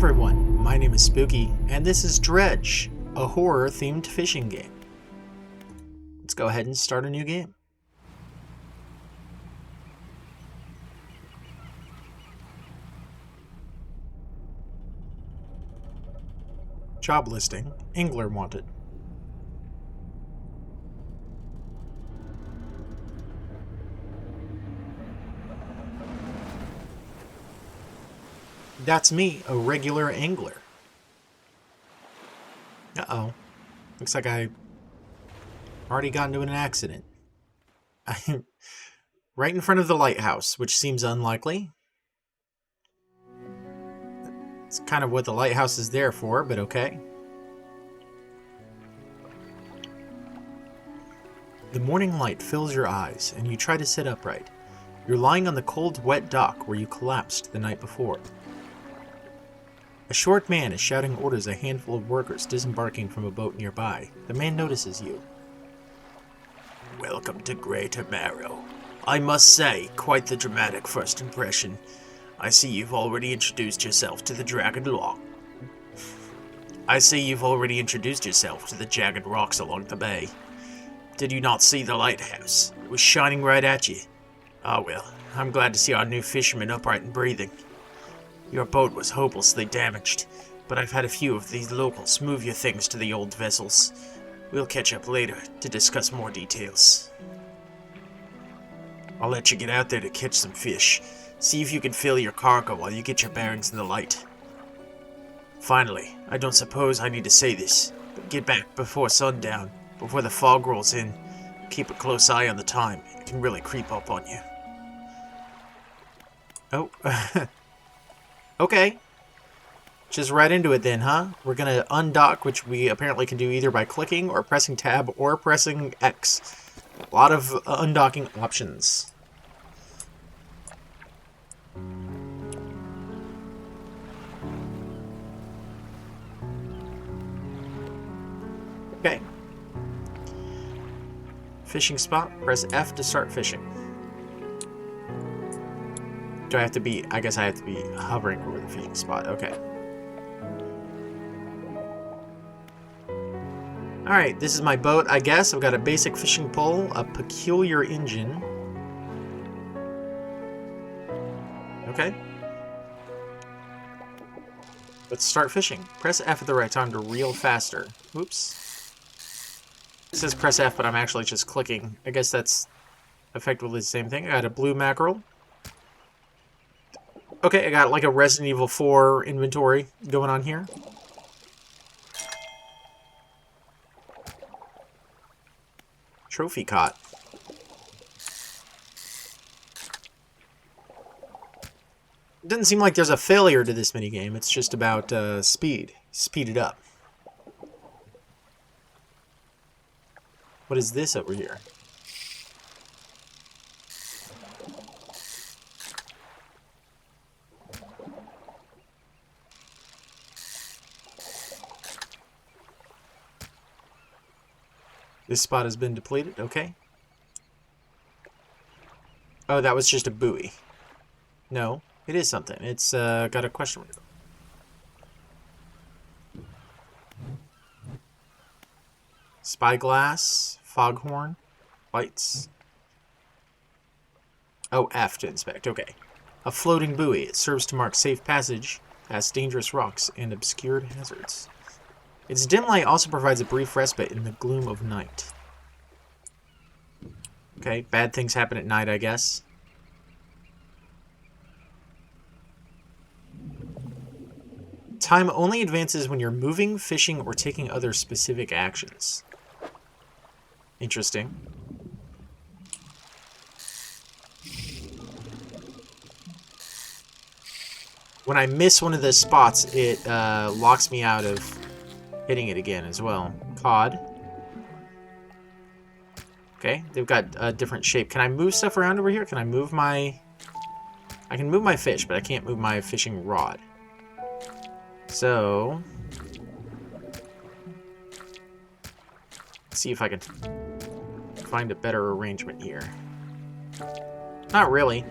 everyone, my name is Spuky, and this is Dredge, a horror-themed fishing game. Let's go ahead and start a new game. Job listing, Angler wanted. That's me, a regular angler. Uh-oh. Looks like I already got into an accident. I'm right in front of the lighthouse, which seems unlikely. It's kind of what the lighthouse is there for, but okay. The morning light fills your eyes, and you try to sit upright. You're lying on the cold, wet dock where you collapsed the night before. A short man is shouting orders at a handful of workers disembarking from a boat nearby. The man notices you. Welcome to Greater Marrow. I must say, quite the dramatic first impression. I see you've already introduced yourself to the jagged rocks along the bay. Did you not see the lighthouse? It was shining right at you. Ah well, I'm glad to see our new fisherman upright and breathing. Your boat was hopelessly damaged, but I've had a few of these locals move your things to the old vessels. We'll catch up later to discuss more details. I'll let you get out there to catch some fish. See if you can fill your cargo while you get your bearings in the light. Finally, I don't suppose I need to say this, but get back before sundown, before the fog rolls in. Keep a close eye on the time. It can really creep up on you. Oh, okay. Just right into it then, huh? We're gonna undock, which we apparently can do either by clicking or pressing tab or pressing X. A lot of undocking options. Okay. Fishing spot. Press F to start fishing. Do I have to be... I guess I have to be hovering over the fishing spot. Okay. Alright, this is my boat, I guess. I've got a basic fishing pole, a peculiar engine. Okay. Let's start fishing. Press F at the right time to reel faster. Oops. It says press F, but I'm actually just clicking. I guess that's effectively the same thing. I got a blue mackerel. Okay, I got like a Resident Evil 4 inventory going on here. Trophy caught. It doesn't seem like there's a failure to this minigame. It's just about speed. Speed it up. What is this over here? This spot has been depleted. Okay. Oh, that was just a buoy. No, it is something. It's got a question mark. Spyglass, foghorn, lights. Oh, F to inspect. Okay. A floating buoy. It serves to mark safe passage past dangerous rocks and obscured hazards. Its dim light also provides a brief respite in the gloom of night. Okay, bad things happen at night, I guess. Time only advances when you're moving, fishing, or taking other specific actions. Interesting. When I miss one of the spots, it locks me out of hitting it again as well. Cod. Okay, they've got a different shape. Can I move stuff around over here? Can I move my... I can move my fish, but I can't move my fishing rod. So... let's see if I can find a better arrangement here. Not really.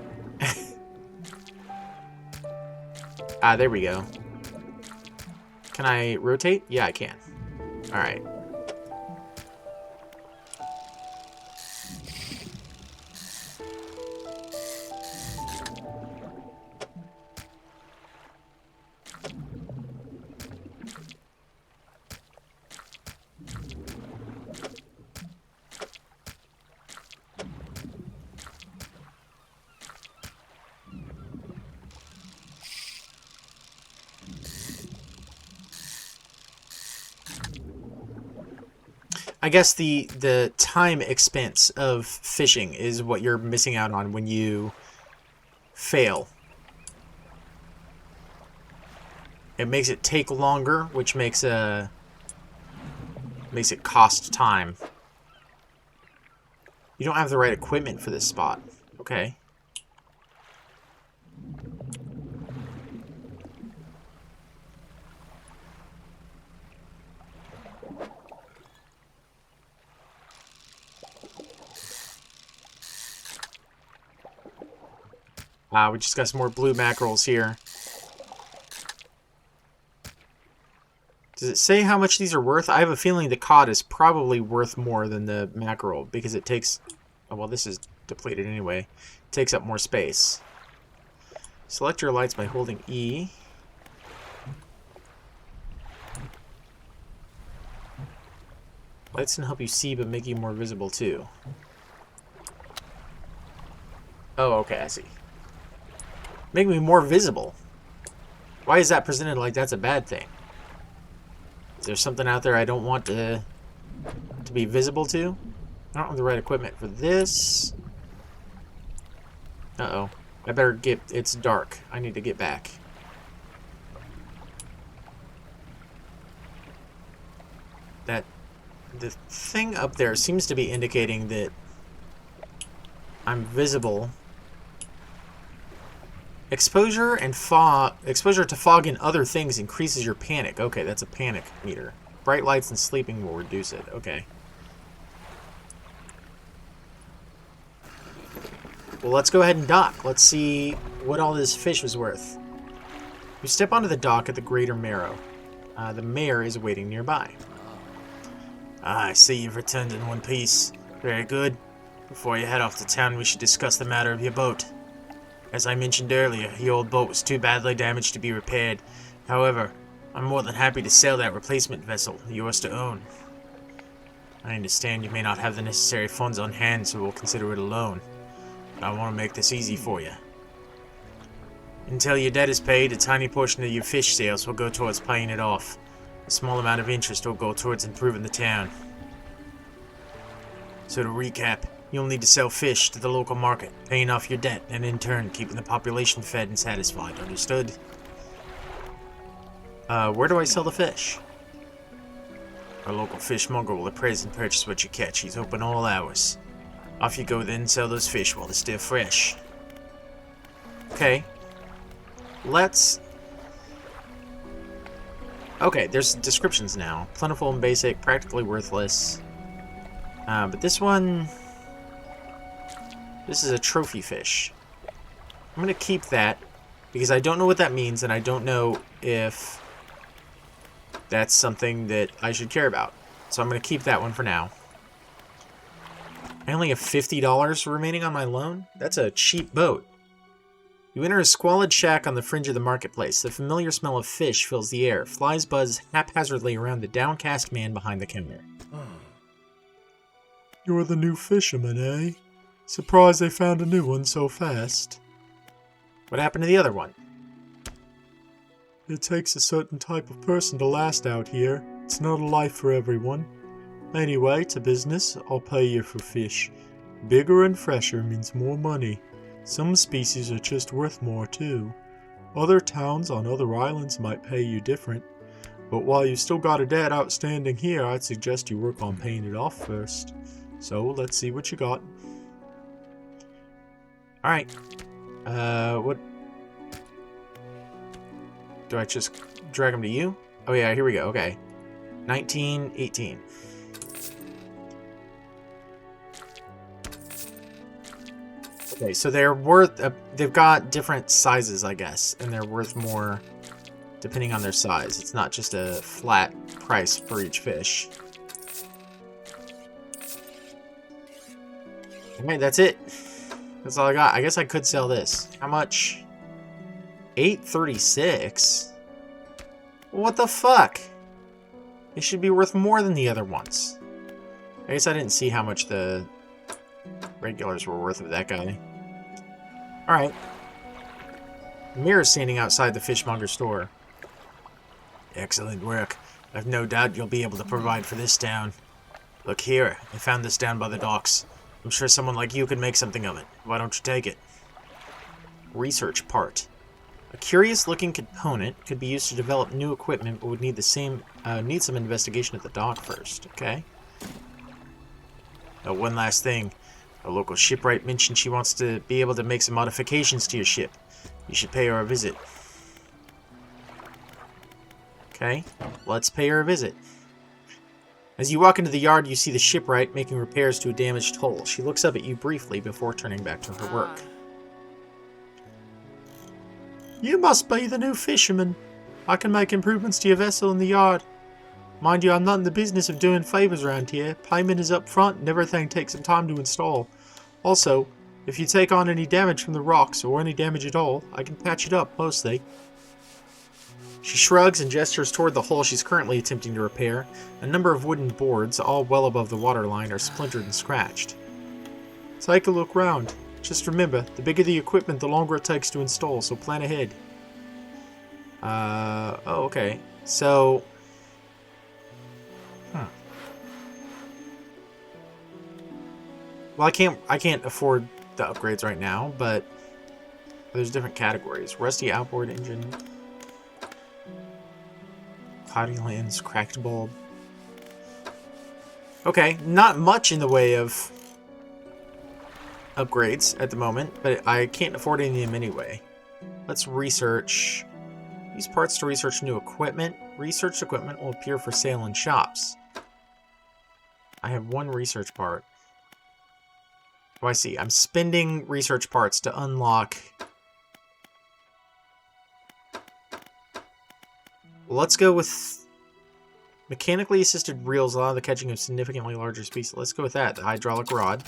Ah, there we go. Can I rotate? Yeah, I can. Alright. I guess the time expense of fishing is what you're missing out on when you fail. It makes it take longer, which makes it cost time. You don't have the right equipment for this spot. Okay. We just got some more blue mackerels here. Does it say how much these are worth? I have a feeling the cod is probably worth more than the mackerel because it takes... Oh, well, this is depleted anyway. It takes up more space. Select your lights by holding E. Lights can help you see but make you more visible too. Oh, okay, I see. Make me more visible. Why is that presented like that's a bad thing? Is there something out there I don't want to be visible to? I don't have the right equipment for this. Uh-oh. I better get... It's dark. I need to get back. The thing up there seems to be indicating that I'm visible. Exposure to fog and other things increases your panic. Okay, that's a panic meter. Bright lights and sleeping will reduce it. Okay. Well, let's go ahead and dock. Let's see what all this fish was worth. You step onto the dock at the Greater Marrow. The mayor is waiting nearby. I see you've returned in one piece. Very good. Before you head off to town, we should discuss the matter of your boat. As I mentioned earlier, your old boat was too badly damaged to be repaired. However, I'm more than happy to sell that replacement vessel, yours to own. I understand you may not have the necessary funds on hand, so we'll consider it a loan. But I want to make this easy for you. Until your debt is paid, a tiny portion of your fish sales will go towards paying it off. A small amount of interest will go towards improving the town. So to recap, you'll need to sell fish to the local market, paying off your debt, and in turn keeping the population fed and satisfied. Understood? Where do I sell the fish? Our local fishmonger will appraise and purchase what you catch. He's open all hours. Off you go then, sell those fish while they're still fresh. Okay. Let's... Okay, there's descriptions now. Plentiful and basic, practically worthless. But this one... This is a trophy fish. I'm going to keep that, because I don't know what that means, and I don't know if that's something that I should care about. So I'm going to keep that one for now. I only have $50 remaining on my loan? That's a cheap boat. You enter a squalid shack on the fringe of the marketplace. The familiar smell of fish fills the air. Flies buzz haphazardly around the downcast man behind the counter. You're the new fisherman, eh? Surprised they found a new one so fast. What happened to the other one? It takes a certain type of person to last out here. It's not a life for everyone. Anyway, to business, I'll pay you for fish. Bigger and fresher means more money. Some species are just worth more too. Other towns on other islands might pay you different. But while you still got a debt outstanding here, I'd suggest you work on paying it off first. So, let's see what you got. Alright. What? Do I just drag them to you? Oh yeah, here we go, okay. 19, 18. Okay, so they're worth... they've got different sizes, I guess, and they're worth more depending on their size. It's not just a flat price for each fish. Alright, that's it. That's all I got. I guess I could sell this. How much? 836? What the fuck? They should be worth more than the other ones. I guess I didn't see how much the regulars were worth of that guy. Alright. Mirror's standing outside the fishmonger store. Excellent work. I've no doubt you'll be able to provide for this town. Look here, I found this down by the docks. I'm sure someone like you could make something of it. Why don't you take it? Research part. A curious-looking component could be used to develop new equipment, but would need need some investigation at the dock first. Okay. Oh, one last thing. A local shipwright mentioned she wants to be able to make some modifications to your ship. You should pay her a visit. Okay, let's pay her a visit. As you walk into the yard, you see the shipwright making repairs to a damaged hull. She looks up at you briefly before turning back to her work. You must be the new fisherman. I can make improvements to your vessel in the yard. Mind you, I'm not in the business of doing favors around here. Payment is up front and everything takes some time to install. Also, if you take on any damage from the rocks, or any damage at all, I can patch it up, mostly. She shrugs and gestures toward the hull she's currently attempting to repair. A number of wooden boards, all well above the waterline, are splintered and scratched. Take a look round. Just remember, the bigger the equipment, the longer it takes to install, so plan ahead. Oh, okay. So... Well, I can't afford the upgrades right now, but there's different categories. Rusty outboard engine, cloudy lens, cracked bulb. Okay, not much in the way of upgrades at the moment, but I can't afford any of them anyway. Let's research. Use parts to research new equipment. Researched equipment will appear for sale in shops. I have one research part. Oh, I see. I'm spending research parts to unlock. Let's go with mechanically assisted reels allow the catching of significantly larger species. Let's go with that, the hydraulic rod.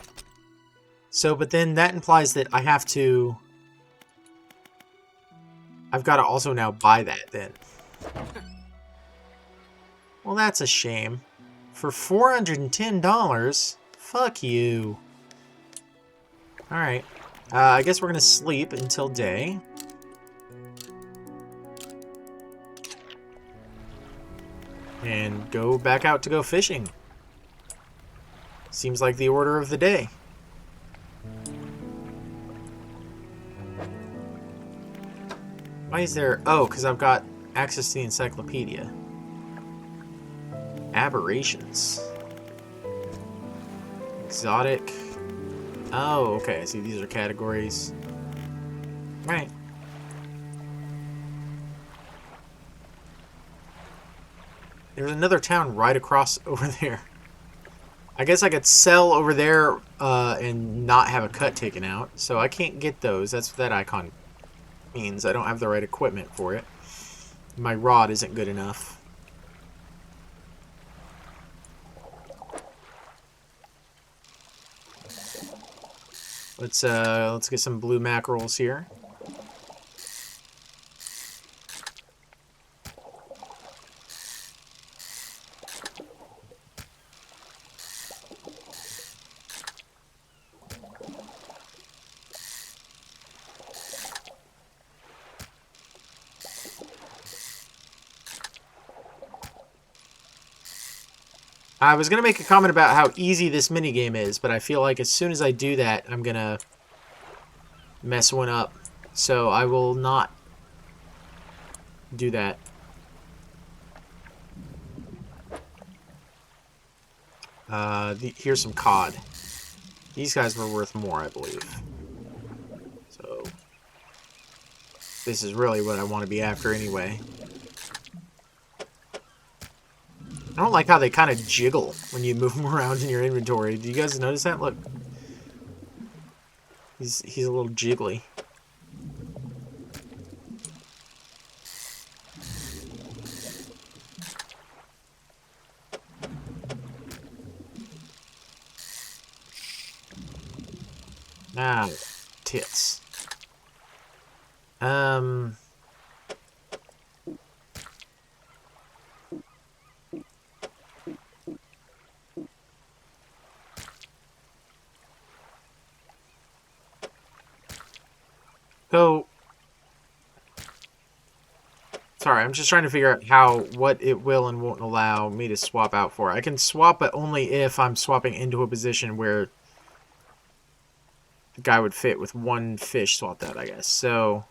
So, but then that implies that I have to... I've got to also now buy that then. Well, that's a shame. For $410? Fuck you. Alright. I guess we're going to sleep until day. And go back out to go fishing. Seems like the order of the day. Why is there... Oh, because I've got access to the encyclopedia. Aberrations. Exotic. Oh, okay. I see these are categories. Right. There's another town right across over there. I guess I could sell over there and not have a cut taken out. So I can't get those. That's what that icon means. I don't have the right equipment for it. My rod isn't good enough. Let's get some blue mackerels here. I was going to make a comment about how easy this minigame is, but I feel like as soon as I do that, I'm going to mess one up. So I will not do that. Here's some cod. These guys were worth more, I believe. So this is really what I want to be after anyway. I don't like how they kind of jiggle when you move them around in your inventory. Do you guys notice that? Look. He's a little jiggly. Ah, tits. So, sorry, I'm just trying to figure out what it will and won't allow me to swap out for. I can swap, but only if I'm swapping into a position where the guy would fit with one fish swapped out, I guess. So,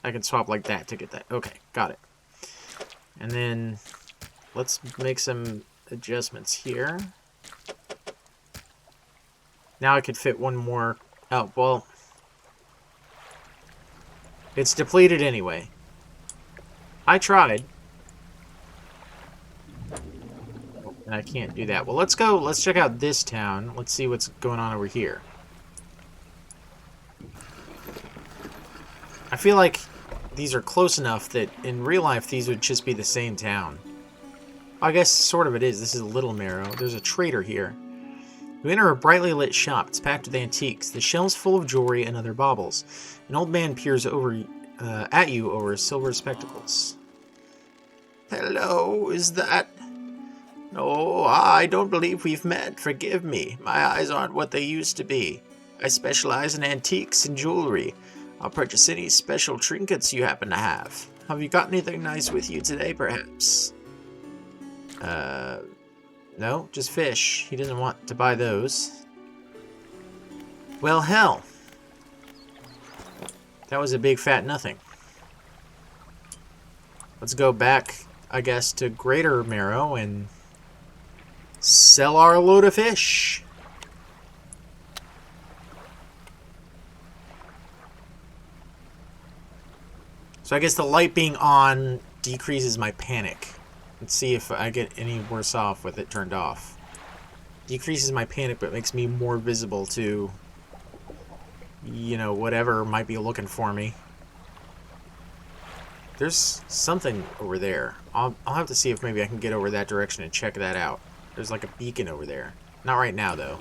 I can swap like that to get that. Okay, got it. And then, let's make some adjustments here. Now I could fit one more. Oh, well. It's depleted anyway. I tried. And I can't do that. Well, let's go. Let's check out this town. Let's see what's going on over here. I feel like these are close enough that in real life these would just be the same town. I guess sort of it is. This is Little Marrow. There's a trader here. You enter a brightly lit shop. It's packed with antiques. The shelves full of jewelry and other baubles. An old man peers over at you over his silver spectacles. Hello, is that... No, I don't believe we've met. Forgive me. My eyes aren't what they used to be. I specialize in antiques and jewelry. I'll purchase any special trinkets you happen to have. Have you got anything nice with you today, perhaps? No, just fish. He doesn't want to buy those. Well, hell. That was a big fat nothing. Let's go back, I guess, to Greater Marrow and sell our load of fish. So I guess the light being on decreases my panic. Let's see if I get any worse off with it turned off. Decreases my panic, but makes me more visible to, you know, whatever might be looking for me. There's something over there. I'll have to see if maybe I can get over that direction and check that out. There's like a beacon over there. Not right now, though.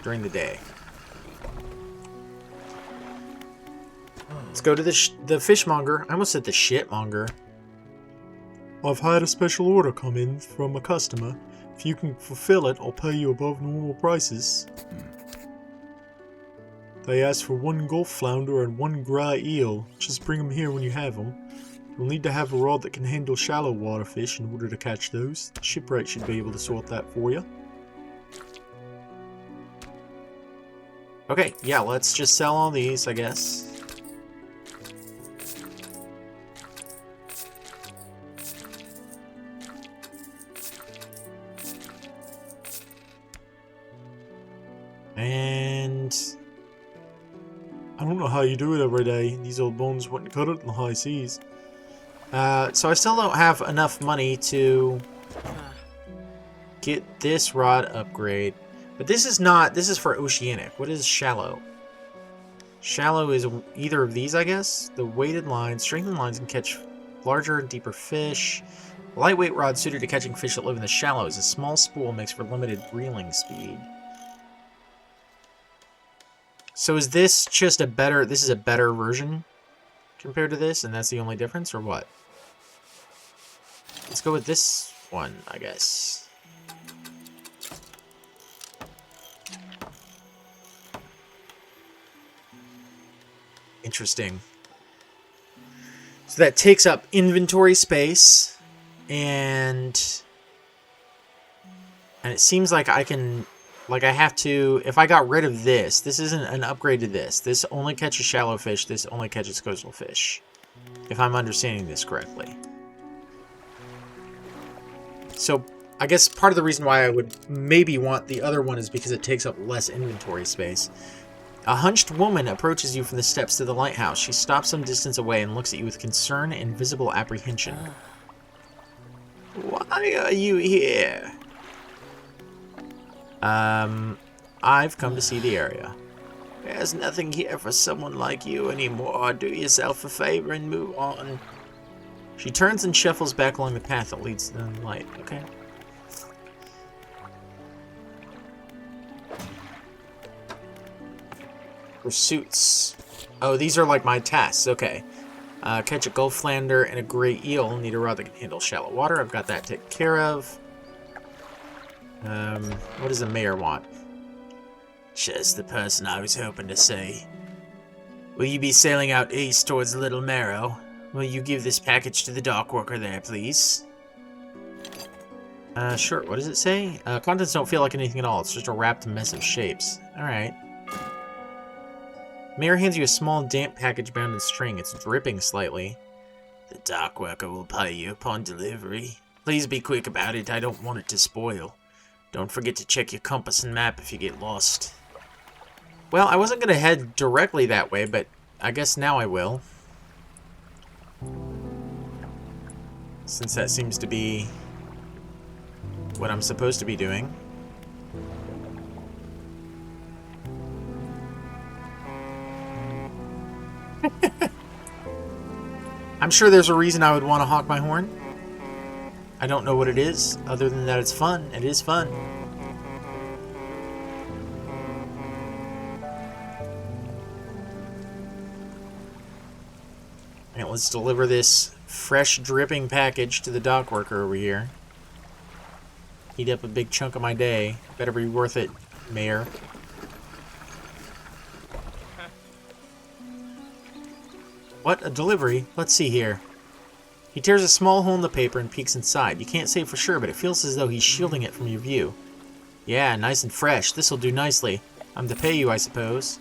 During the day. Let's go to the fishmonger. I almost said the shitmonger. I've had a special order come in from a customer. If you can fulfill it, I'll pay you above normal prices. They asked for 1 gulf flounder and 1 grey eel. Just bring them here when you have them. You'll need to have a rod that can handle shallow water fish in order to catch those. The shipwright should be able to sort that for you. Okay, yeah, let's just sell all these, I guess. And I don't know how you do it every day. These old bones wouldn't cut it in the high seas. so I still don't have enough money to get this rod upgrade. But this is not, this is for oceanic. What is shallow? Shallow is either of these, I guess. The weighted lines, strengthened lines can catch larger and deeper fish. A lightweight rod suited to catching fish that live in the shallows. A small spool makes for limited reeling speed. So is this just a better, this is a better version compared to this, and that's the only difference, or what? Let's go with this one, I guess. Interesting. So that takes up inventory space, and it seems like I can... Like, I have to... If I got rid of this, this isn't an upgrade to this. This only catches shallow fish. This only catches coastal fish. If I'm understanding this correctly. So, I guess part of the reason why I would maybe want the other one is because it takes up less inventory space. A hunched woman approaches you from the steps to the lighthouse. She stops some distance away and looks at you with concern and visible apprehension. Why are you here? I've come to see the area. There's nothing here for someone like you anymore. Do yourself a favor and move on. She turns and shuffles back along the path that leads to the light. Okay. Pursuits. Oh, these are like my tasks. Okay. Catch a gulf flounder and a gray eel. Need a rod that can handle shallow water. I've got that taken care of. What does the mayor want? Just the person I was hoping to see. Will you be sailing out east towards Little Marrow? Will you give this package to the dock worker there, please? Sure. What does it say? Contents don't feel like anything at all. It's just a wrapped mess of shapes. Alright. Mayor hands you a small, damp package bound in string. It's dripping slightly. The dock worker will pay you upon delivery. Please be quick about it. I don't want it to spoil. Don't forget to check your compass and map if you get lost. Well, I wasn't going to head directly that way, but I guess now I will. Since that seems to be what I'm supposed to be doing. I'm sure there's a reason I would want to honk my horn. I don't know what it is, other than that it's fun. It is fun. And let's deliver this fresh, dripping package to the dock worker over here. Eat up a big chunk of my day. Better be worth it, Mayor. What? A delivery? Let's see here. He tears a small hole in the paper and peeks inside. You can't say for sure, but it feels as though he's shielding it from your view. Yeah, nice and fresh. This'll do nicely. I'm to pay you, I suppose.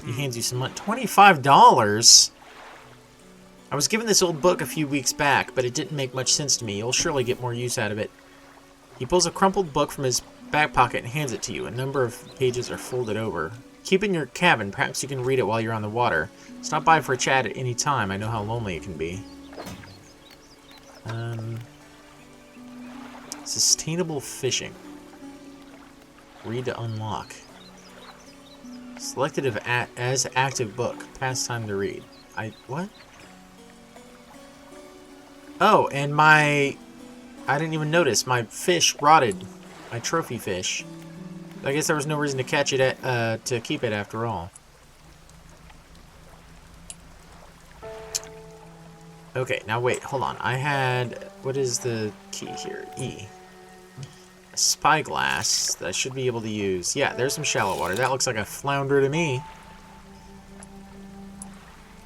He hands you some money. $25? I was given this old book a few weeks back, but it didn't make much sense to me. You'll surely get more use out of it. He pulls a crumpled book from his back pocket and hands it to you. A number of pages are folded over. Keep it in your cabin. Perhaps you can read it while you're on the water. Stop by for a chat at any time. I know how lonely it can be. Sustainable fishing. Read to unlock. Selected as active book. Past time to read. What? Oh, and I didn't even notice. My fish rotted. My trophy fish. I guess there was no reason to catch it to keep it after all. Okay, now wait, hold on. I had... What is the key here? E. A spyglass that I should be able to use. Yeah, there's some shallow water. That looks like a flounder to me.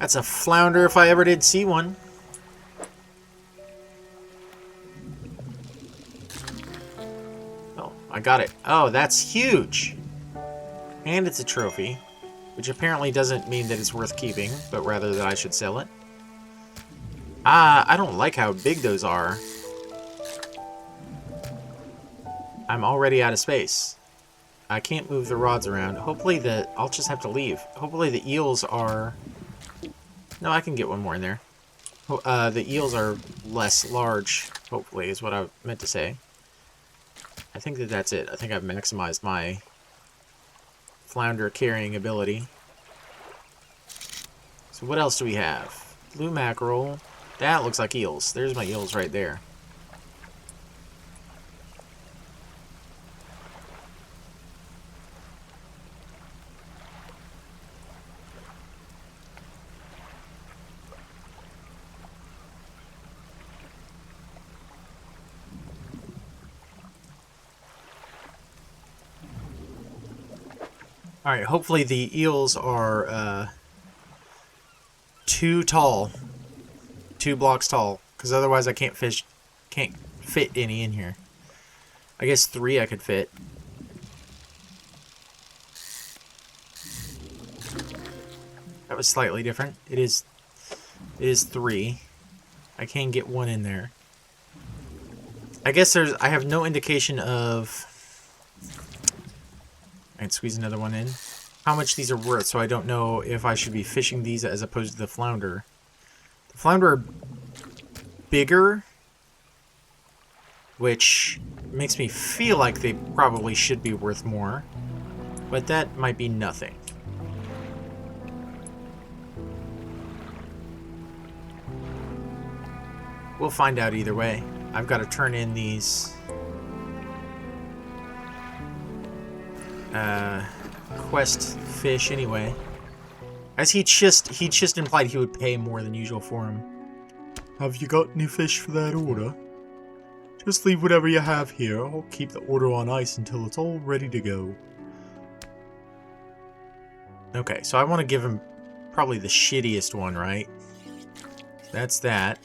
That's a flounder if I ever did see one. Oh, I got it. Oh, that's huge. And it's a trophy, which apparently doesn't mean that it's worth keeping, but rather that I should sell it. I don't like how big those are. I'm already out of space. I can't move the rods around. Hopefully I'll just have to leave. Hopefully the eels are... No, I can get one more in there. The eels are less large, hopefully, is what I meant to say. I think that's it. I think I've maximized my flounder carrying ability. So what else do we have? Blue mackerel. That looks like eels. There's my eels right there. Alright, hopefully the eels are too tall. 2 blocks tall, because otherwise I can't fit any in here. I guess 3 I could fit. That was slightly different. It is 3. I can get 1 in there. I guess I have no indication of... I can squeeze another one in. How much these are worth, so I don't know if I should be fishing these as opposed to the flounder. The flounder are bigger, which makes me feel like they probably should be worth more, but that might be nothing. We'll find out either way. I've got to turn in these quest fish anyway. As he just implied he would pay more than usual for him. Have you got any fish for that order? Just leave whatever you have here. I'll keep the order on ice until it's all ready to go. Okay, so I want to give him probably the shittiest one, right? That's that.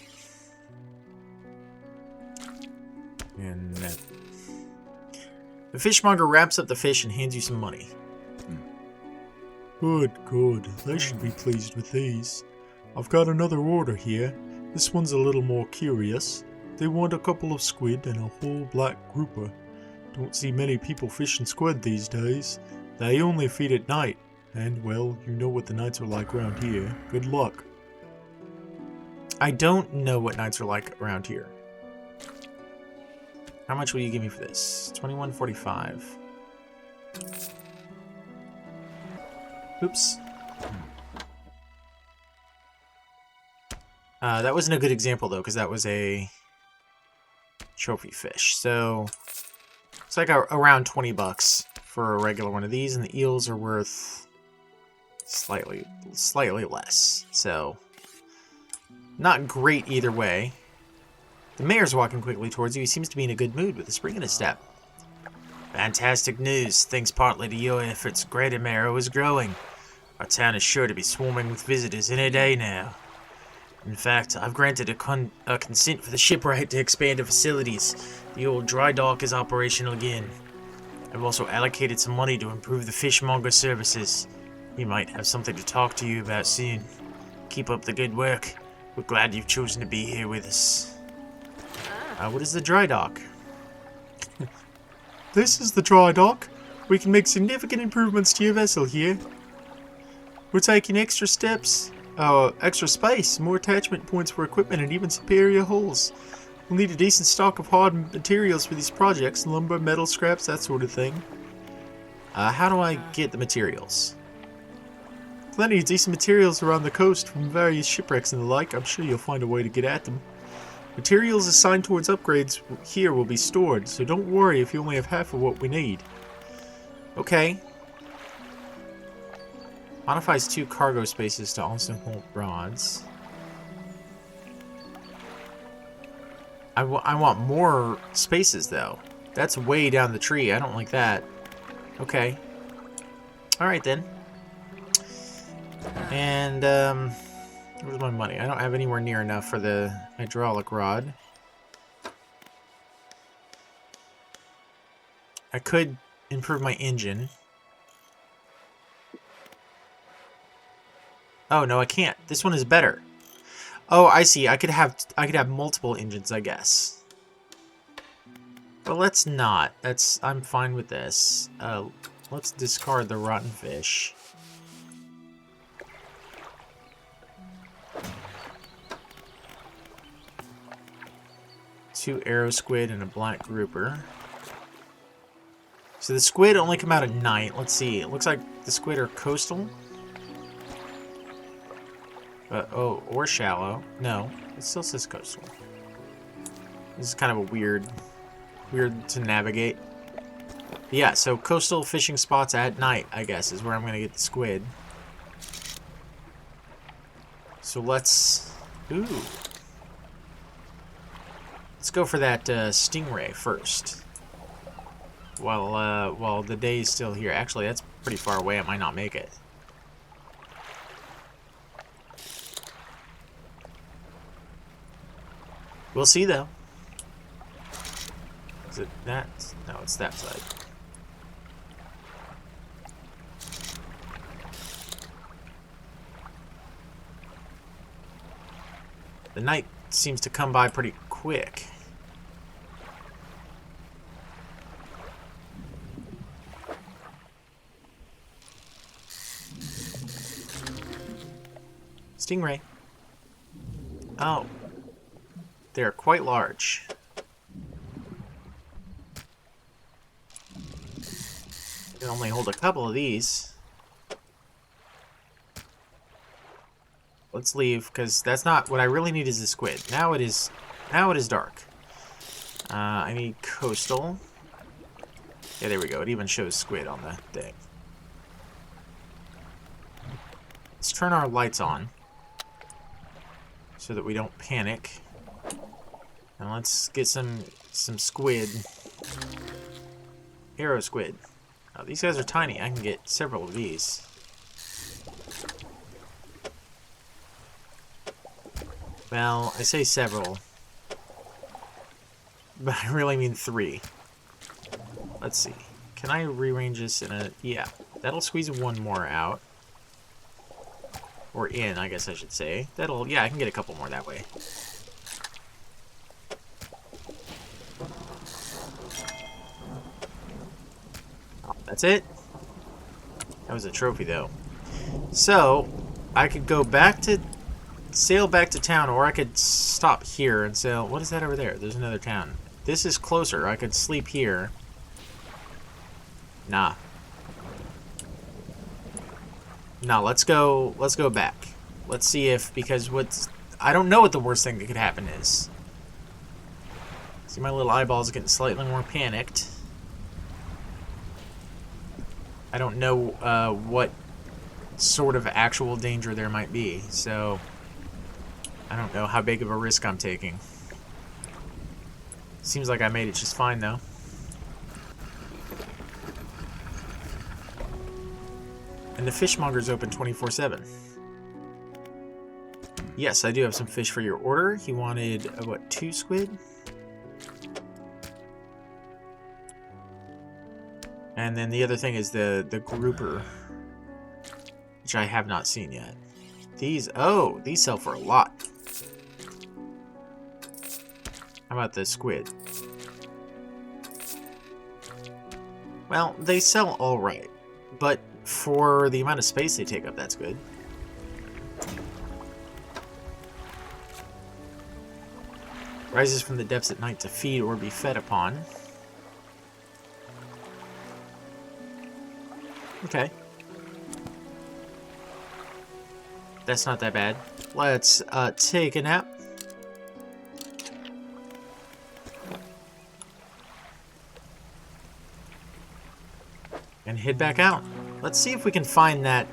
And that. The fishmonger wraps up the fish and hands you some money. Good, good. They should be pleased with these. I've got another order here. This one's a little more curious. They want a couple of squid and a whole black grouper. Don't see many people fishing squid these days. They only feed at night. And, well, you know what the nights are like around here. Good luck. I don't know what nights are like around here. How much will you give me for this? $21.45. Oops. That wasn't a good example, though, because that was a trophy fish. So, it's like around 20 bucks for a regular one of these, and the eels are worth slightly less. So, not great either way. The mayor's walking quickly towards you. He seems to be in a good mood with a spring in his step. Fantastic news. Thanks partly to your efforts, Greater Marrow is growing. Our town is sure to be swarming with visitors in a day now. In fact, I've granted a consent for the shipwright to expand the facilities. The old dry dock is operational again. I've also allocated some money to improve the fishmonger services. He might have something to talk to you about soon. Keep up the good work. We're glad you've chosen to be here with us. What is the dry dock? This is the dry dock. We can make significant improvements to your vessel here. We're taking extra steps, extra space, more attachment points for equipment, and even superior hulls. We'll need a decent stock of hard materials for these projects, lumber, metal scraps, that sort of thing. How do I get the materials? Plenty of decent materials around the coast from various shipwrecks and the like. I'm sure you'll find a way to get at them. Materials assigned towards upgrades here will be stored, so don't worry if you only have half of what we need. Okay. Modifies 2 cargo spaces to also hold rods. I want more spaces, though. That's way down the tree. I don't like that. Okay. Alright, then. And, where's my money? I don't have anywhere near enough for the hydraulic rod. I could improve my engine. Oh, no, I can't. This one is better. Oh, I see. I could have multiple engines, I guess. But let's not. I'm fine with this. Let's discard the rotten fish. Two arrow squid and a black grouper. So the squid only come out at night. Let's see. It looks like the squid are coastal. Oh, or shallow. No, it still says coastal. This is kind of a weird to navigate. Yeah, so coastal fishing spots at night, I guess, is where I'm going to get the squid. So let's... Ooh. Let's go for that stingray first. While the day is still here. Actually, that's pretty far away. I might not make it. We'll see, though. Is it that? No, it's that side. The night seems to come by pretty quick. Stingray. Oh. They are quite large. You can only hold a couple of these. Let's leave, because that's not what I really need is the squid. Now it is dark. I need coastal. Yeah, there we go. It even shows squid on the thing. Let's turn our lights on so that we don't panic. And let's get some squid. Arrow squid. Oh, these guys are tiny. I can get several of these. Well, I say several, but I really mean 3. Let's see. Can I rearrange this in a... Yeah, that'll squeeze one more out. Or in, I guess I should say. That'll... Yeah, I can get a couple more that way. That's it. That was a trophy, though. So, I could go back to... sail back to town, or I could stop here and sail... What is that over there? There's another town. This is closer. I could sleep here. Nah. No, let's go back. Let's see if... Because what's... I don't know what the worst thing that could happen is. See, my little eyeballs getting slightly more panicked. I don't know what sort of actual danger there might be, so I don't know how big of a risk I'm taking. Seems like I made it just fine, though. And the fishmonger's open 24/7. Yes, I do have some fish for your order. He wanted, what, 2 squid? And then the other thing is the grouper, which I have not seen yet. These, oh, these sell for a lot. How about the squid? Well, they sell all right, but for the amount of space they take up, that's good. Rises from the depths at night to feed or be fed upon. Okay. That's not that bad. Let's take a nap. And head back out. Let's see if we can find that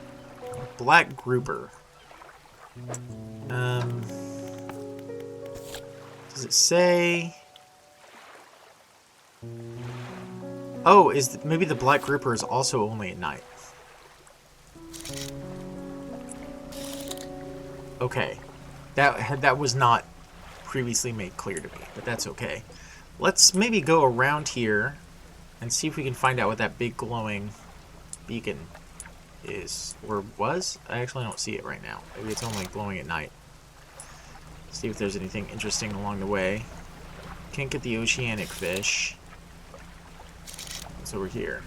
black grouper. Does it say... Oh, maybe the black grouper is also only at night. Okay. That was not previously made clear to me, but that's okay. Let's maybe go around here and see if we can find out what that big glowing beacon is, or was. I actually don't see it right now. Maybe it's only glowing at night. See if there's anything interesting along the way. Can't get the oceanic fish. What's over here?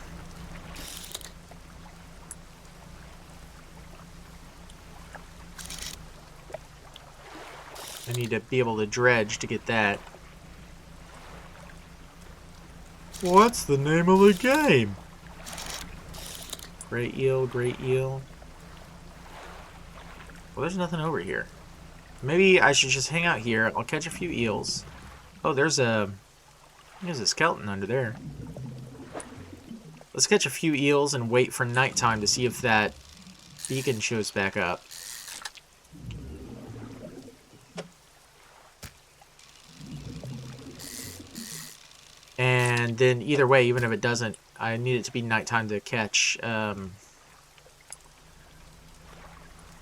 I need to be able to dredge to get that. What's the name of the game? Great eel, great eel. Well, there's nothing over here. Maybe I should just hang out here. I'll catch a few eels. Oh, there's a skeleton under there. Let's catch a few eels and wait for nighttime to see if that beacon shows back up. And then either way, even if it doesn't, I need it to be nighttime to catch,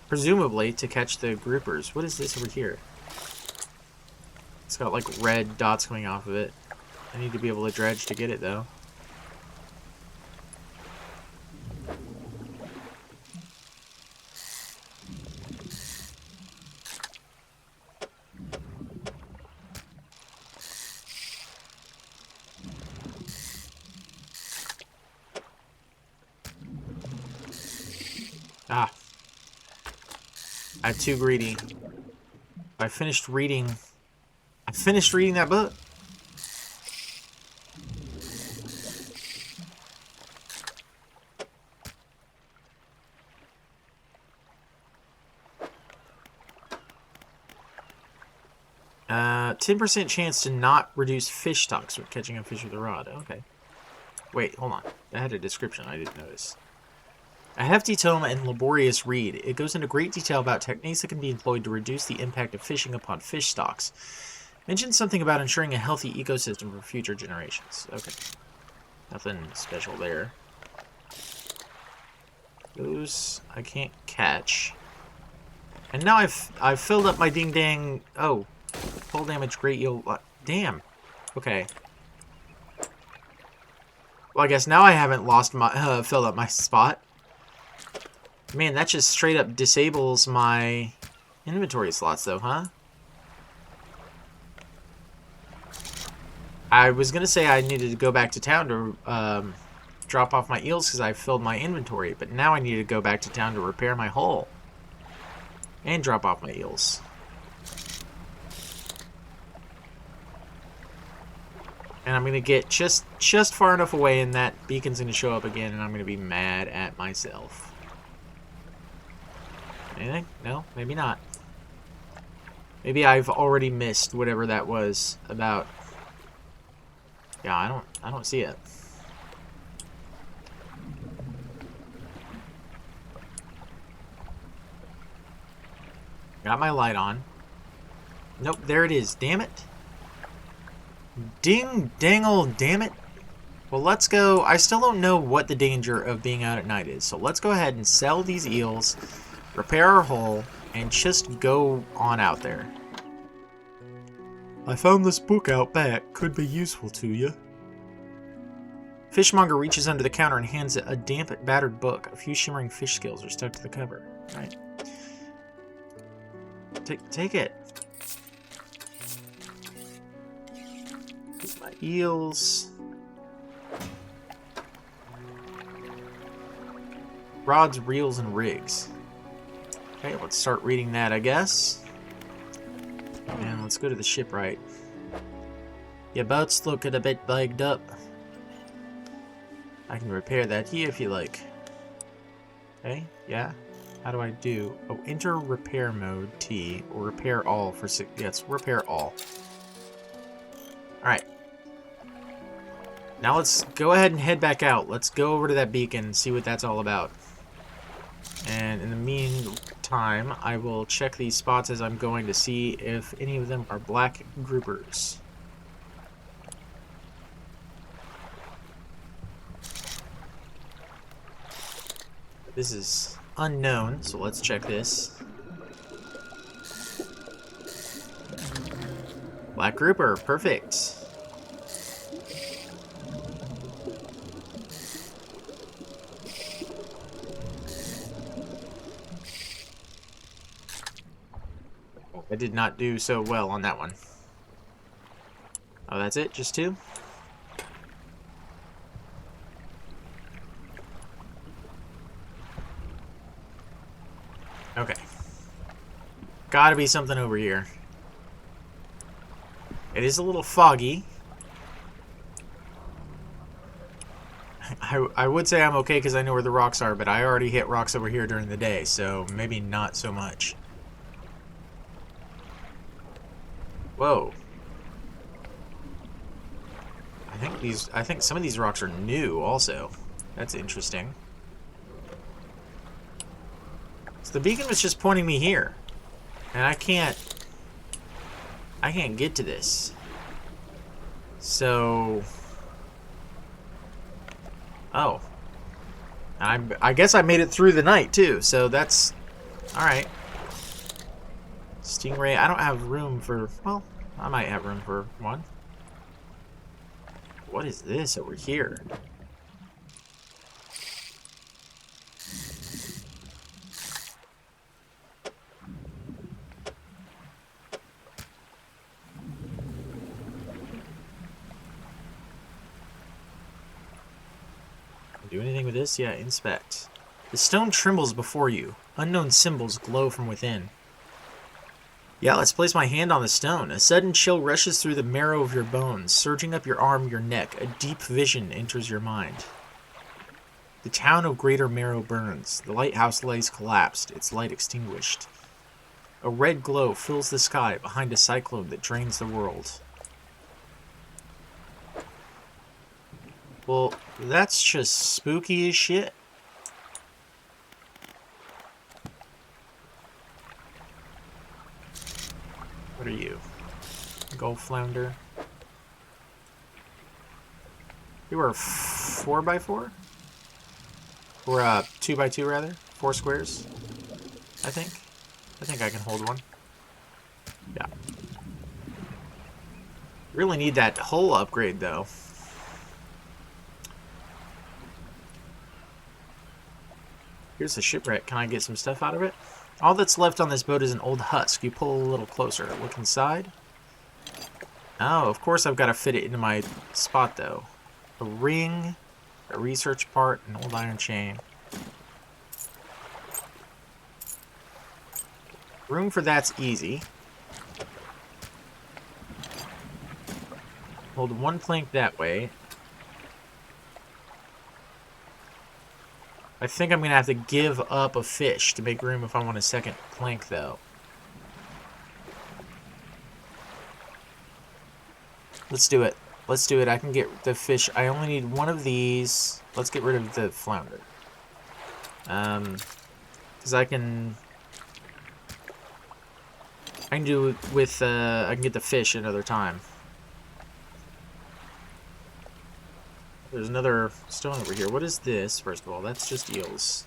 presumably to catch the groupers. What is this over here? It's got like red dots coming off of it. I need to be able to dredge to get it though. Ah. I'm too greedy. I finished reading that book. Uh, 10% chance to not reduce fish stocks when catching a fish with a rod. Okay. Wait, hold on. That had a description I didn't notice. A hefty tome and laborious read. It goes into great detail about techniques that can be employed to reduce the impact of fishing upon fish stocks. Mentions something about ensuring a healthy ecosystem for future generations. Okay. Nothing special there. Those I can't catch. And now I've filled up my ding dang. Oh, full damage great eel. Damn. Okay. Well, I guess now I haven't lost my filled up my spot. Man, that just straight up disables my inventory slots, though, huh? I was gonna say I needed to go back to town to drop off my eels because I filled my inventory, but now I need to go back to town to repair my hull and drop off my eels. And I'm gonna get just far enough away, and that beacon's gonna show up again, and I'm gonna be mad at myself. Anything? No, maybe not. Maybe I've already missed whatever that was about. Yeah, I don't see it. Got my light on. Nope, there it is. Damn it. Ding dangle, damn it. Well, let's go. I still don't know what the danger of being out at night is, so let's go ahead and sell these eels, repair our hull, and just go on out there. I found this book out back. Could be useful to you. Fishmonger reaches under the counter and hands it a damp, battered book. A few shimmering fish scales are stuck to the cover. All right. Take it. Get my eels. Rods, reels, and rigs. Okay, let's start reading that, I guess. And let's go to the shipwright. Your boat's looking a bit bagged up. I can repair that here if you like. Okay, yeah. How do I do? Oh, enter repair mode T or repair all for 6. Yes, repair all. Alright. Now let's go ahead and head back out. Let's go over to that beacon and see what that's all about. And in the meantime, I will check these spots as I'm going to see if any of them are black groupers. This is unknown, so let's check this. Black grouper, perfect. I did not do so well on that one. Oh, that's it? Just 2? Okay. Gotta be something over here. It is a little foggy. I would say I'm okay because I know where the rocks are, but I already hit rocks over here during the day, so maybe not so much. Whoa. I think some of these rocks are new also. That's interesting. So the beacon was just pointing me here. And I can't get to this. So oh. I guess I made it through the night too, so that's alright. Stingray, I don't have room for, well, I might have room for one. What is this over here? Do anything with this? Yeah, inspect. The stone trembles before you. Unknown symbols glow from within. Yeah, let's place my hand on the stone. A sudden chill rushes through the marrow of your bones, surging up your arm, your neck. A deep vision enters your mind. The town of Greater Marrow burns. The lighthouse lays collapsed, its light extinguished. A red glow fills the sky behind a cyclone that drains the world. Well, that's just spooky as shit. you? Gulf flounder. You were a 4x4? Or a 2x2 rather? 4 squares? I think. I think I can hold one. Yeah. Really need that hull upgrade though. Here's the shipwreck. Can I get some stuff out of it? All that's left on this boat is an old husk. You pull a little closer. Look inside. Oh, of course I've got to fit it into my spot though. A ring, a research part, an old iron chain. Room for that's easy. Hold one plank that way. I think I'm going to have to give up a fish to make room if I want a second plank, though. Let's do it. Let's do it. I can get the fish. I only need one of these. Let's get rid of the flounder. Because I can do it with, I can get the fish another time. There's another stone over here. What is this, first of all? That's just eels.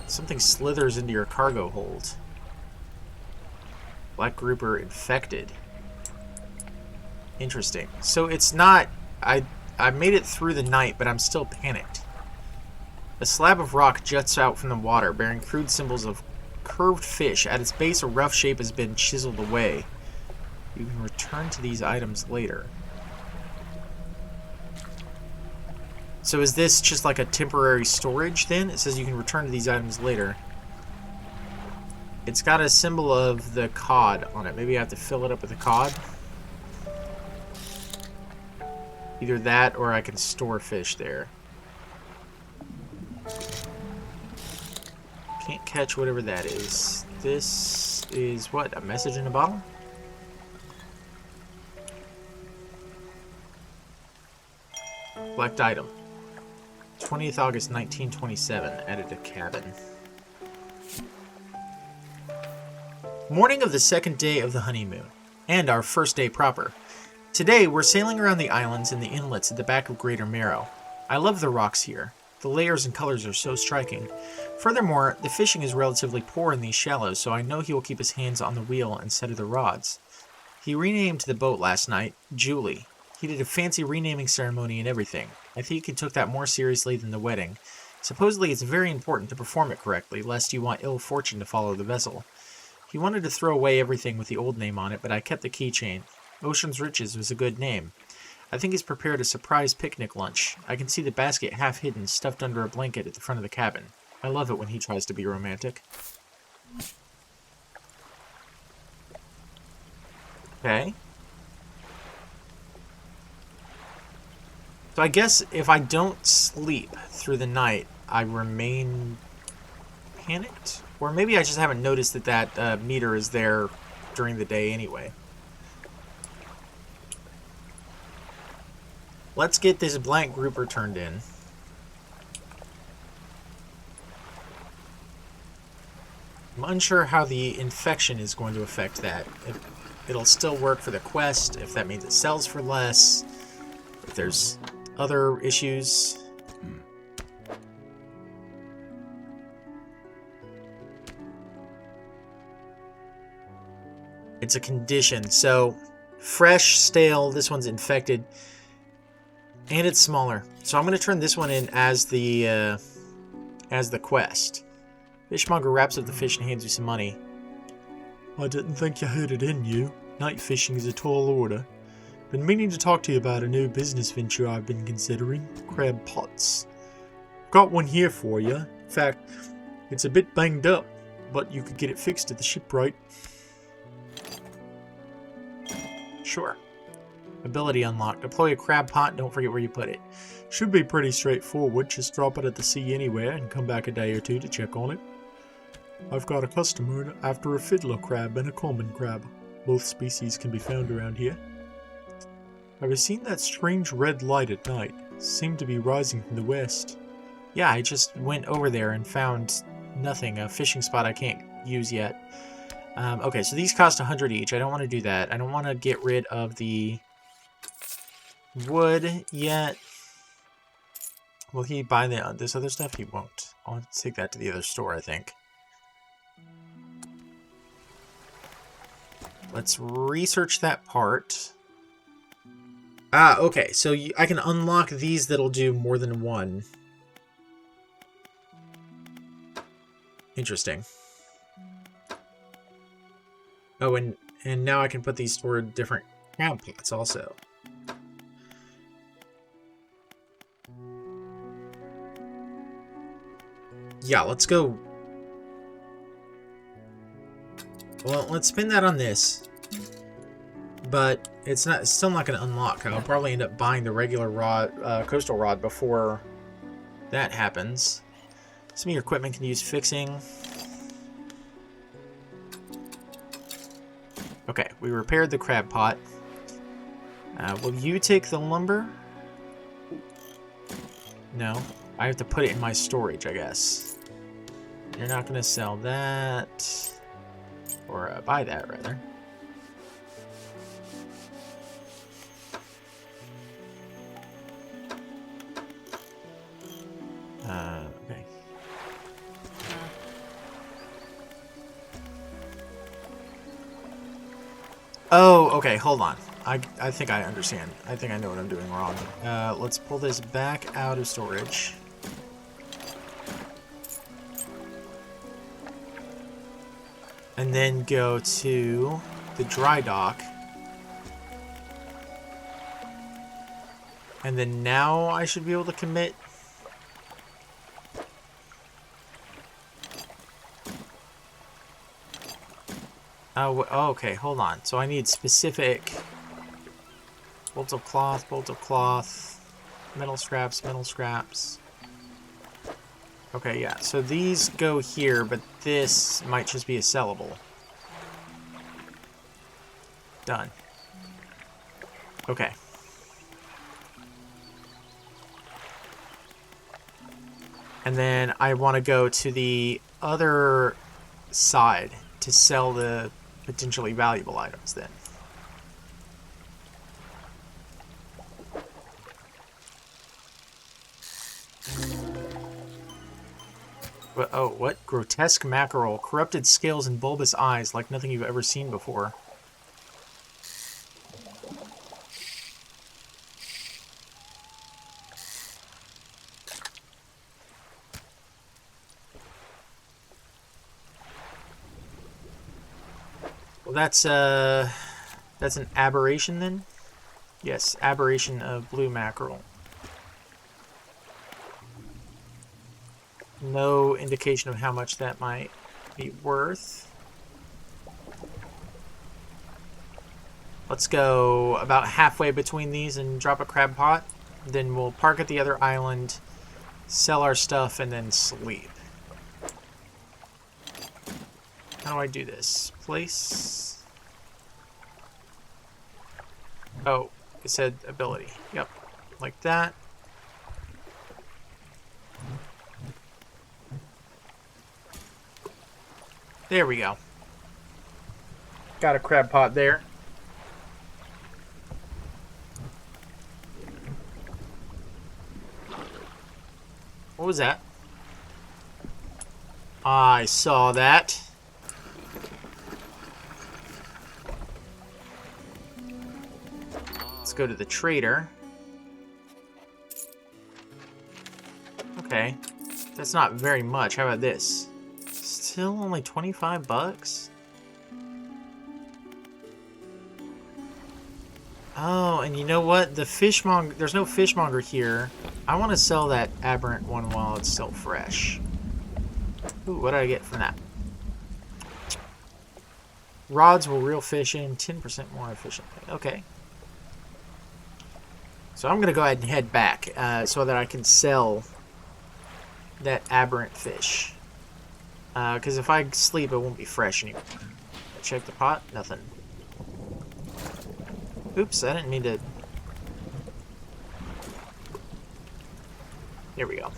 Something slithers into your cargo hold. Black grouper infected. Interesting. So it's not... I made it through the night, but I'm still panicked. A slab of rock juts out from the water, bearing crude symbols of curved fish. At its base, a rough shape has been chiseled away. You can return to these items later. So is this just like a temporary storage then? It says you can return to these items later. It's got a symbol of the cod on it. Maybe I have to fill it up with a cod. Either that or I can store fish there. Can't catch whatever that is. This is what? A message in a bottle? Collect item. 20th August 1927. Added to cabin. Morning of the second day of the honeymoon. And our first day proper. Today we're sailing around the islands and the inlets at the back of Greater Marrow. I love the rocks here. The layers and colors are so striking. Furthermore, the fishing is relatively poor in these shallows, so I know he will keep his hands on the wheel instead of the rods. He renamed the boat last night, Julie. He did a fancy renaming ceremony and everything. I think he took that more seriously than the wedding. Supposedly it's very important to perform it correctly, lest you want ill fortune to follow the vessel. He wanted to throw away everything with the old name on it, but I kept the keychain. Ocean's Riches was a good name. I think he's prepared a surprise picnic lunch. I can see the basket half hidden, stuffed under a blanket at the front of the cabin. I love it when he tries to be romantic. Okay. So I guess if I don't sleep through the night, I remain panicked? Or maybe I just haven't noticed that that meter is there during the day anyway. Let's get this blank grouper turned in. I'm unsure how the infection is going to affect that. It'll still work for the quest, if that means it sells for less, if there's other issues. It's a condition, so fresh, stale, this one's infected. And it's smaller. So I'm going to turn this one in as the quest. Fishmonger wraps up the fish and hands you some money. I didn't think you had it in you. Night fishing is a tall order. Been meaning to talk to you about a new business venture I've been considering. Crab pots. Got one here for you. In fact, it's a bit banged up, but you could get it fixed at the shipwright. Sure. Ability unlocked. Deploy a crab pot, don't forget where you put it. Should be pretty straightforward, just drop it at the sea anywhere and come back a day or two to check on it. I've got a customer after a fiddler crab and a common crab. Both species can be found around here. Have you seen that strange red light at night? Seemed to be rising from the west. Yeah, I just went over there and found nothing. A fishing spot I can't use yet. Okay, so these cost 100 each. I don't want to do that. I don't want to get rid of the wood yet. Will he buy this other stuff? He won't. I'll take that to the other store, I think. Let's research that part. Ah, okay. So I can unlock these that'll do more than one. Interesting. Oh, and now I can put these toward different crab pots also. Yeah, let's go. Well, let's spin that on this. But it's still not going to unlock. I'll probably end up buying the regular rod, coastal rod before that happens. Some of your equipment can use fixing. Okay, we repaired the crab pot. Will you take the lumber? No. I have to put it in my storage, I guess. You're not going to sell that. Or buy that, rather. Okay. Oh, okay, hold on. I think I understand. I think I know what I'm doing wrong. Let's pull this back out of storage. And then go to the dry dock. And then now I should be able to commit. Oh, okay, hold on. So I need specific bolts of cloth, metal scraps. Okay, yeah, so these go here, but this might just be a sellable. Done. Okay. And then I want to go to the other side to sell the potentially valuable items then. Oh, what? Grotesque mackerel. Corrupted scales and bulbous eyes like nothing you've ever seen before. Well, that's an aberration then? Yes, aberration of blue mackerel. No indication of how much that might be worth. Let's go about halfway between these and drop a crab pot. Then we'll park at the other island, sell our stuff, and then sleep. How do I do this? Place. Oh, it said ability. Yep, like that. There we go. Got a crab pot there. What was that? I saw that. Let's go to the trader. Okay. That's not very much. How about this? Still only 25 bucks? Oh, and you know what? The fishmonger, there's no fishmonger here. I want to sell that aberrant one while it's still fresh. Ooh, what did I get from that? Rods will reel fish in 10% more efficiently. Okay. So I'm going to go ahead and head back so that I can sell that aberrant fish. Because if I sleep, it won't be fresh anymore. Check the pot. Nothing. Oops, I didn't mean to... There we go.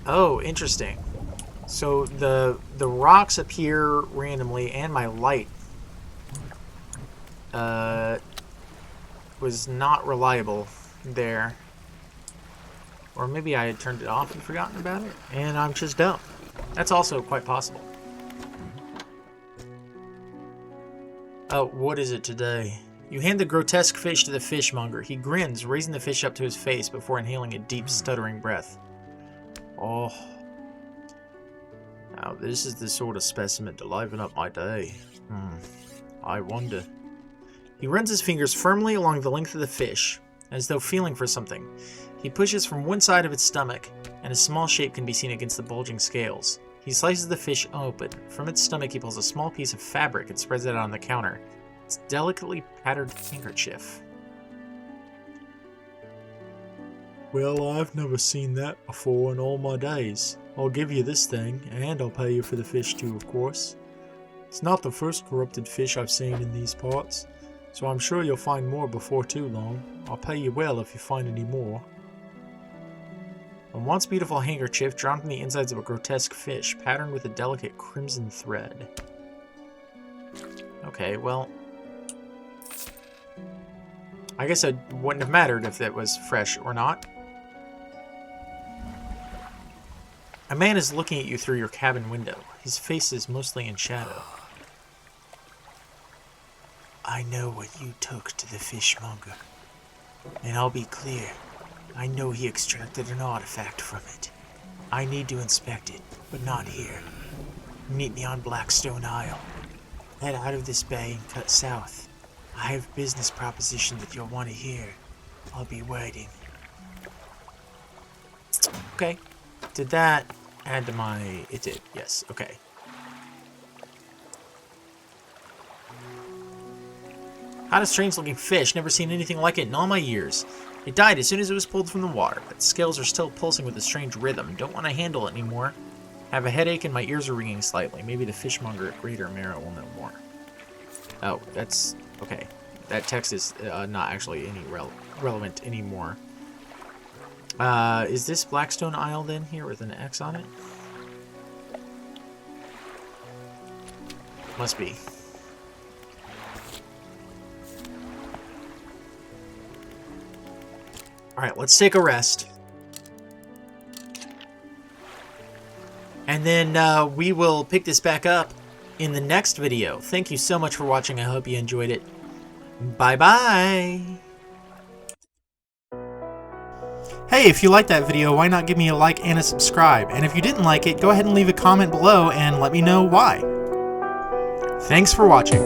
Oh, interesting. So the rocks appear randomly, and my light was not reliable there. Or maybe I had turned it off and forgotten about it, and I'm just dumb. That's also quite possible. Oh, what is it today? You hand the grotesque fish to the fishmonger. He grins, raising the fish up to his face before inhaling a deep, stuttering breath. Oh. Now, this is the sort of specimen to liven up my day. I wonder. He runs his fingers firmly along the length of the fish, as though feeling for something. He pushes from one side of its stomach, and a small shape can be seen against the bulging scales. He slices the fish open. From its stomach, he pulls a small piece of fabric and spreads it out on the counter. It's a delicately patterned handkerchief. Well, I've never seen that before in all my days. I'll give you this thing, and I'll pay you for the fish too, of course. It's not the first corrupted fish I've seen in these parts, so I'm sure you'll find more before too long. I'll pay you well if you find any more. A once beautiful handkerchief drawn from the insides of a grotesque fish, patterned with a delicate crimson thread. Okay, well, I guess it wouldn't have mattered if it was fresh or not. A man is looking at you through your cabin window. His face is mostly in shadow. I know what you took to the fishmonger, and I'll be clear. I know he extracted an artifact from it. I need to inspect it, but not here. Meet me on Blackstone Isle. Head out of this bay and cut south. I have a business proposition that you'll want to hear. I'll be waiting. Okay. Did that add to my... It did, yes. Okay. Not a strange looking fish. Never seen anything like it in all my years. It died as soon as it was pulled from the water. Its scales are still pulsing with a strange rhythm. Don't want to handle it anymore. Have a headache and my ears are ringing slightly. Maybe the fishmonger at Greater Marrow will know more. Oh, that's... okay. That text is not actually any relevant anymore. Is this Blackstone Isle then here with an X on it? Must be. Alright, let's take a rest. And then we will pick this back up in the next video. Thank you so much for watching. I hope you enjoyed it. Bye-bye! Hey, if you liked that video, why not give me a like and a subscribe? And if you didn't like it, go ahead and leave a comment below and let me know why. Thanks for watching.